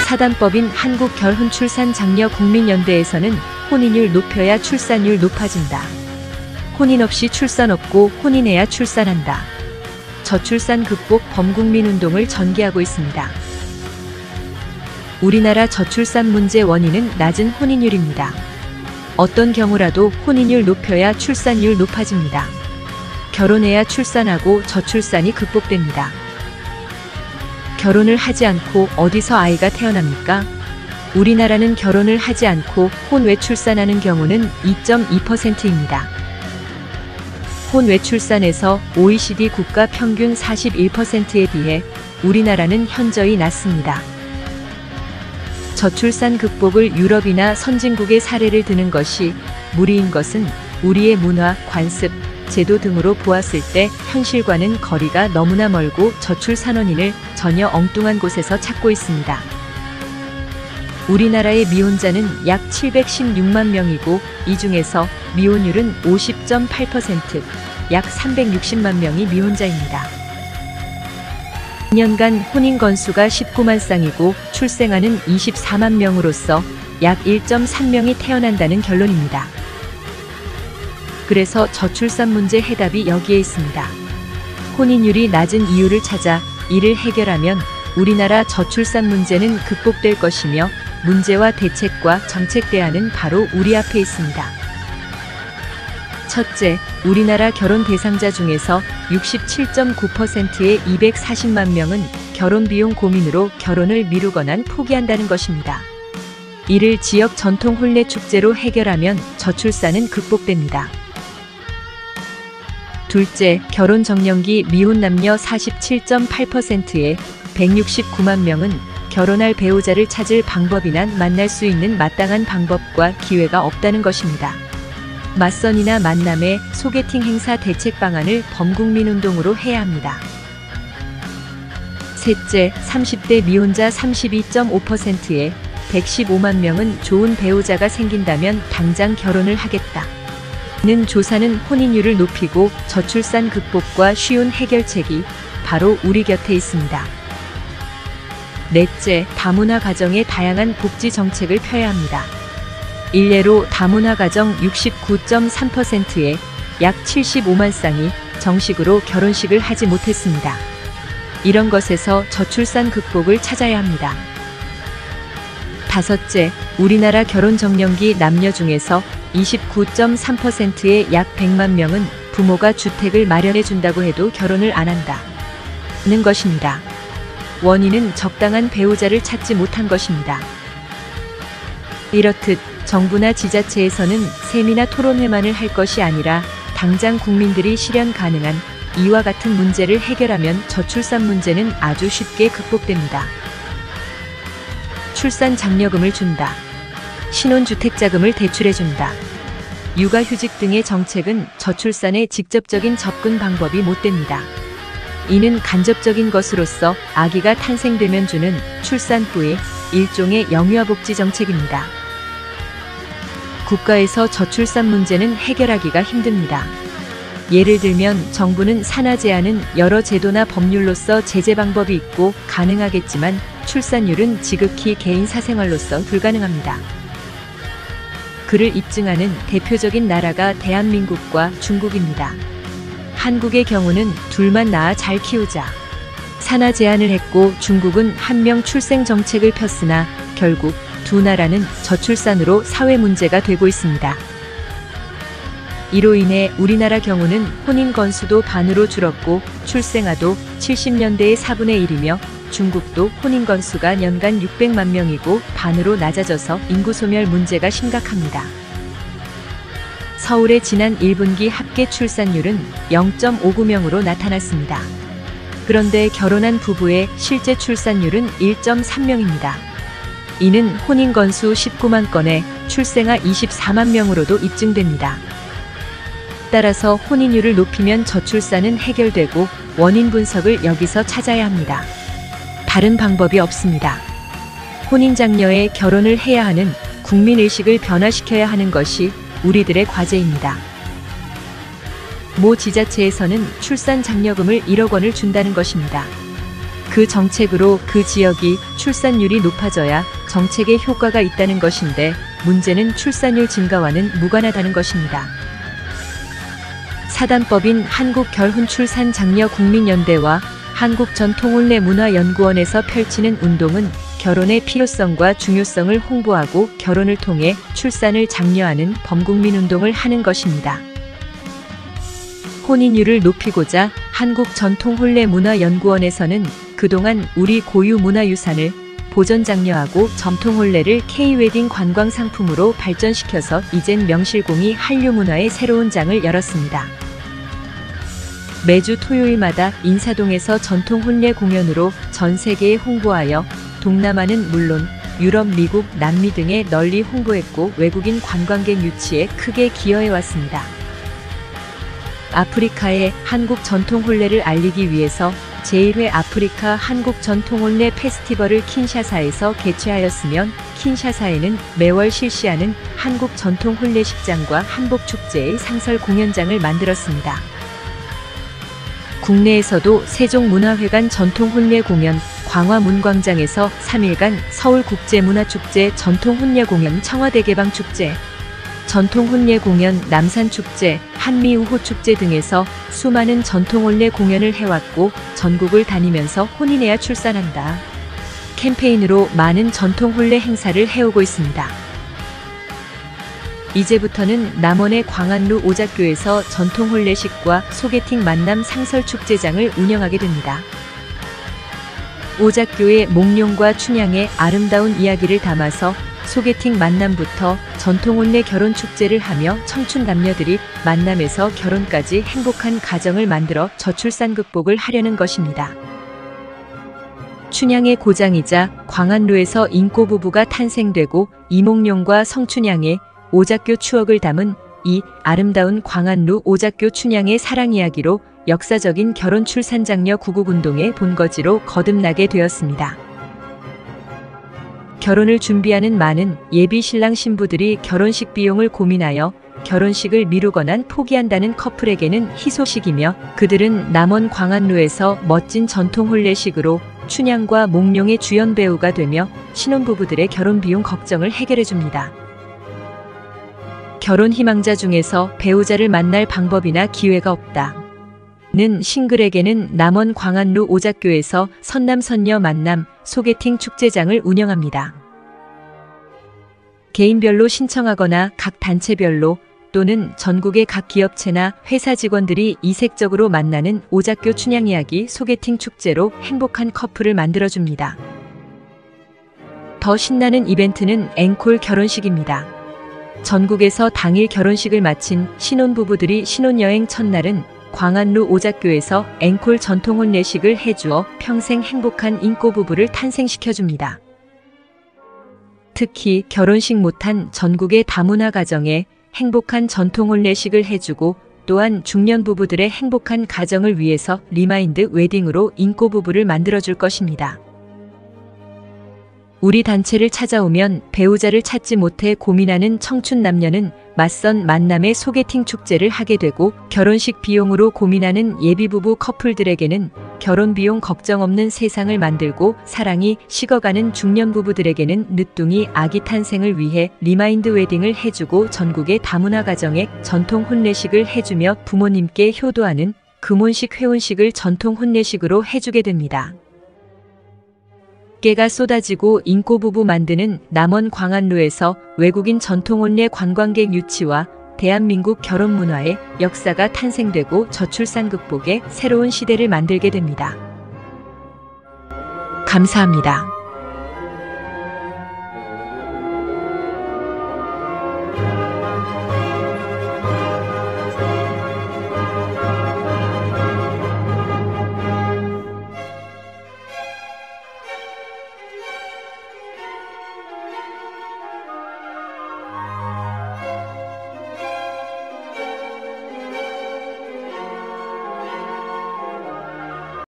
사단법인 한국결혼출산장려국민연대에서는 혼인율 높여야 출산율 높아진다. 혼인 없이 출산 없고 혼인해야 출산한다. 저출산 극복 범국민 운동을 전개하고 있습니다. 우리나라 저출산 문제 원인은 낮은 혼인율입니다. 어떤 경우라도 혼인율 높여야 출산율 높아집니다. 결혼해야 출산하고 저출산이 극복됩니다. 결혼을 하지 않고 어디서 아이가 태어납니까? 우리나라는 결혼을 하지 않고 혼외 출산하는 경우는 2.2%입니다. 혼외 출산에서 OECD 국가 평균 41%에 비해 우리나라는 현저히 낮습니다. 저출산 극복을 유럽이나 선진국의 사례를 드는 것이 무리인 것은 우리의 문화, 관습, 제도 등으로 보았을 때 현실과는 거리가 너무나 멀고 저출산 원인을 전혀 엉뚱한 곳에서 찾고 있습니다. 우리나라의 미혼자는 약 716만 명이고 이 중에서 미혼율은 50.8%, 약 360만 명이 미혼자입니다. 2년간 혼인 건수가 19만 쌍이고 출생아는 24만 명으로서 약 1.3명이 태어난다는 결론입니다. 그래서 저출산 문제 해답이 여기에 있습니다. 혼인율이 낮은 이유를 찾아 이를 해결하면 우리나라 저출산 문제는 극복될 것이며 문제와 대책과 정책 대안은 바로 우리 앞에 있습니다. 첫째, 우리나라 결혼 대상자 중에서 67.9%의 240만 명은 결혼 비용 고민으로 결혼을 미루거나 포기한다는 것입니다. 이를 지역 전통 혼례 축제로 해결하면 저출산은 극복됩니다. 둘째, 결혼 정년기 미혼 남녀 47.8%의 169만 명은 결혼할 배우자를 찾을 방법이나 만날 수 있는 마땅한 방법과 기회가 없다는 것입니다. 맞선이나 만남의 소개팅 행사 대책 방안을 범국민 운동으로 해야 합니다. 셋째, 30대 미혼자 32.5%의 115만 명은 좋은 배우자가 생긴다면 당장 결혼을 하겠다. 는 조사는 혼인율을 높이고 저출산 극복과 쉬운 해결책이 바로 우리 곁에 있습니다. 넷째, 다문화 가정의 다양한 복지 정책을 펴야 합니다. 일례로 다문화 가정 69.3%의 약 75만 쌍이 정식으로 결혼식을 하지 못했습니다. 이런 것에서 저출산 극복을 찾아야 합니다. 다섯째, 우리나라 결혼 정년기 남녀 중에서 29.3%의 약 100만 명은 부모가 주택을 마련해 준다고 해도 결혼을 안 한다는 것입니다. 원인은 적당한 배우자를 찾지 못한 것입니다. 이렇듯 정부나 지자체에서는 세미나 토론회만을 할 것이 아니라 당장 국민들이 실현 가능한 이와 같은 문제를 해결하면 저출산 문제는 아주 쉽게 극복됩니다. 출산 장려금을 준다. 신혼주택자금을 대출해준다. 육아휴직 등의 정책은 저출산에 직접적인 접근 방법이 못 됩니다. 이는 간접적인 것으로서 아기가 탄생되면 주는 출산 후의 일종의 영유아복지 정책입니다. 국가에서 저출산 문제는 해결하기가 힘듭니다. 예를 들면 정부는 산하제한은 여러 제도나 법률로서 제재 방법이 있고 가능하겠지만 출산율은 지극히 개인 사생활로서 불가능합니다. 그를 입증하는 대표적인 나라가 대한민국과 중국입니다. 한국의 경우는 둘만 낳아 잘 키우자. 산하 제한을 했고 중국은 한 명 출생 정책을 폈으나 결국 두 나라는 저출산으로 사회 문제가 되고 있습니다. 이로 인해 우리나라 경우는 혼인 건수도 반으로 줄었고 출생아도 70년대의 4분의 1이며 중국도 혼인 건수가 연간 600만 명이고 반으로 낮아져서 인구 소멸 문제가 심각합니다. 서울의 지난 1분기 합계 출산율은 0.59명으로 나타났습니다. 그런데 결혼한 부부의 실제 출산율은 1.3명입니다. 이는 혼인 건수 19만 건에 출생아 24만 명으로도 입증됩니다. 따라서 혼인율을 높이면 저출산은 해결되고 원인 분석을 여기서 찾아야 합니다. 다른 방법이 없습니다. 혼인장려에 결혼을 해야 하는 국민의식을 변화시켜야 하는 것이 우리들의 과제입니다. 모 지자체에서는 출산장려금을 1억 원을 준다는 것입니다. 그 그 정책으로 그 지역이 출산율이 높아져야 정책에 효과가 있다는 것인데 문제는 출산율 증가와는 무관하다는 것입니다. 사단법인 한국결혼출산장려국민연대와 한국전통혼례문화연구원에서 펼치는 운동은 결혼의 필요성과 중요성을 홍보하고 결혼을 통해 출산을 장려하는 범국민운동을 하는 것입니다. 혼인율을 높이고자 한국전통혼례문화연구원에서는 그동안 우리 고유 문화유산을 보존 장려하고 전통혼례를 K-웨딩 관광상품으로 발전시켜서 이젠 명실공히 한류문화의 새로운 장을 열었습니다. 매주 토요일마다 인사동에서 전통혼례 공연으로 전 세계에 홍보하여 동남아는 물론 유럽, 미국, 남미 등에 널리 홍보했고 외국인 관광객 유치에 크게 기여해왔습니다. 아프리카의 한국 전통혼례를 알리기 위해서 제1회 아프리카 한국 전통혼례 페스티벌을 킨샤사에서 개최하였으며 킨샤사에는 매월 실시하는 한국 전통혼례식장과 한복축제의 상설 공연장을 만들었습니다. 국내에서도 세종문화회관 전통혼례 공연, 광화문광장에서 3일간 서울국제문화축제 전통혼례 공연, 청와대개방축제, 전통혼례 공연, 남산축제, 한미우호축제 등에서 수많은 전통혼례 공연을 해왔고 전국을 다니면서 혼인해야 출산한다 캠페인으로 많은 전통혼례 행사를 해오고 있습니다. 이제부터는 남원의 광안루 오작교에서 전통혼례식과 소개팅 만남 상설축제장을 운영하게 됩니다. 오작교의 몽룡과 춘향의 아름다운 이야기를 담아서 소개팅 만남부터 전통혼례 결혼축제를 하며 청춘 남녀들이 만남에서 결혼까지 행복한 가정을 만들어 저출산 극복을 하려는 것입니다. 춘향의 고장이자 광안루에서 인꼬부부가 탄생되고 이몽룡과 성춘향의 오작교 추억을 담은 이 아름다운 광안루 오작교 춘향의 사랑 이야기로 역사적인 결혼 출산 장려 구국운동의 본거지로 거듭나게 되었습니다. 결혼을 준비하는 많은 예비 신랑 신부들이 결혼식 비용을 고민하여 결혼식을 미루거나 포기한다는 커플에게는 희소식이며 그들은 남원 광안루에서 멋진 전통혼례식으로 춘향과 몽룡의 주연 배우가 되며 신혼부부들의 결혼 비용 걱정을 해결해줍니다. 결혼 희망자 중에서 배우자를 만날 방법이나 기회가 없다는 싱글에게는 남원 광안루 오작교에서 선남선녀 만남 소개팅 축제장을 운영합니다. 개인별로 신청하거나 각 단체별로 또는 전국의 각 기업체나 회사 직원들이 이색적으로 만나는 오작교 춘향 이야기 소개팅 축제로 행복한 커플을 만들어줍니다. 더 신나는 이벤트는 앵콜 결혼식입니다. 전국에서 당일 결혼식을 마친 신혼부부들이 신혼여행 첫날은 광안루 오작교에서 앵콜 전통혼례식을 해주어 평생 행복한 인꼬부부를 탄생시켜줍니다. 특히 결혼식 못한 전국의 다문화 가정에 행복한 전통혼례식을 해주고 또한 중년 부부들의 행복한 가정을 위해서 리마인드 웨딩으로 인꼬부부를 만들어줄 것입니다. 우리 단체를 찾아오면 배우자를 찾지 못해 고민하는 청춘 남녀는 맞선 만남의 소개팅 축제를 하게 되고 결혼식 비용으로 고민하는 예비부부 커플들에게는 결혼 비용 걱정 없는 세상을 만들고 사랑이 식어가는 중년 부부들에게는 늦둥이 아기 탄생을 위해 리마인드 웨딩을 해주고 전국의 다문화 가정에 전통 혼례식을 해주며 부모님께 효도하는 금혼식 회혼식을 전통 혼례식으로 해주게 됩니다. 깨가 쏟아지고 인꼬부부 만드는 남원 광안루에서 외국인 전통혼례 관광객 유치와 대한민국 결혼 문화의 역사가 탄생되고 저출산 극복의 새로운 시대를 만들게 됩니다. 감사합니다.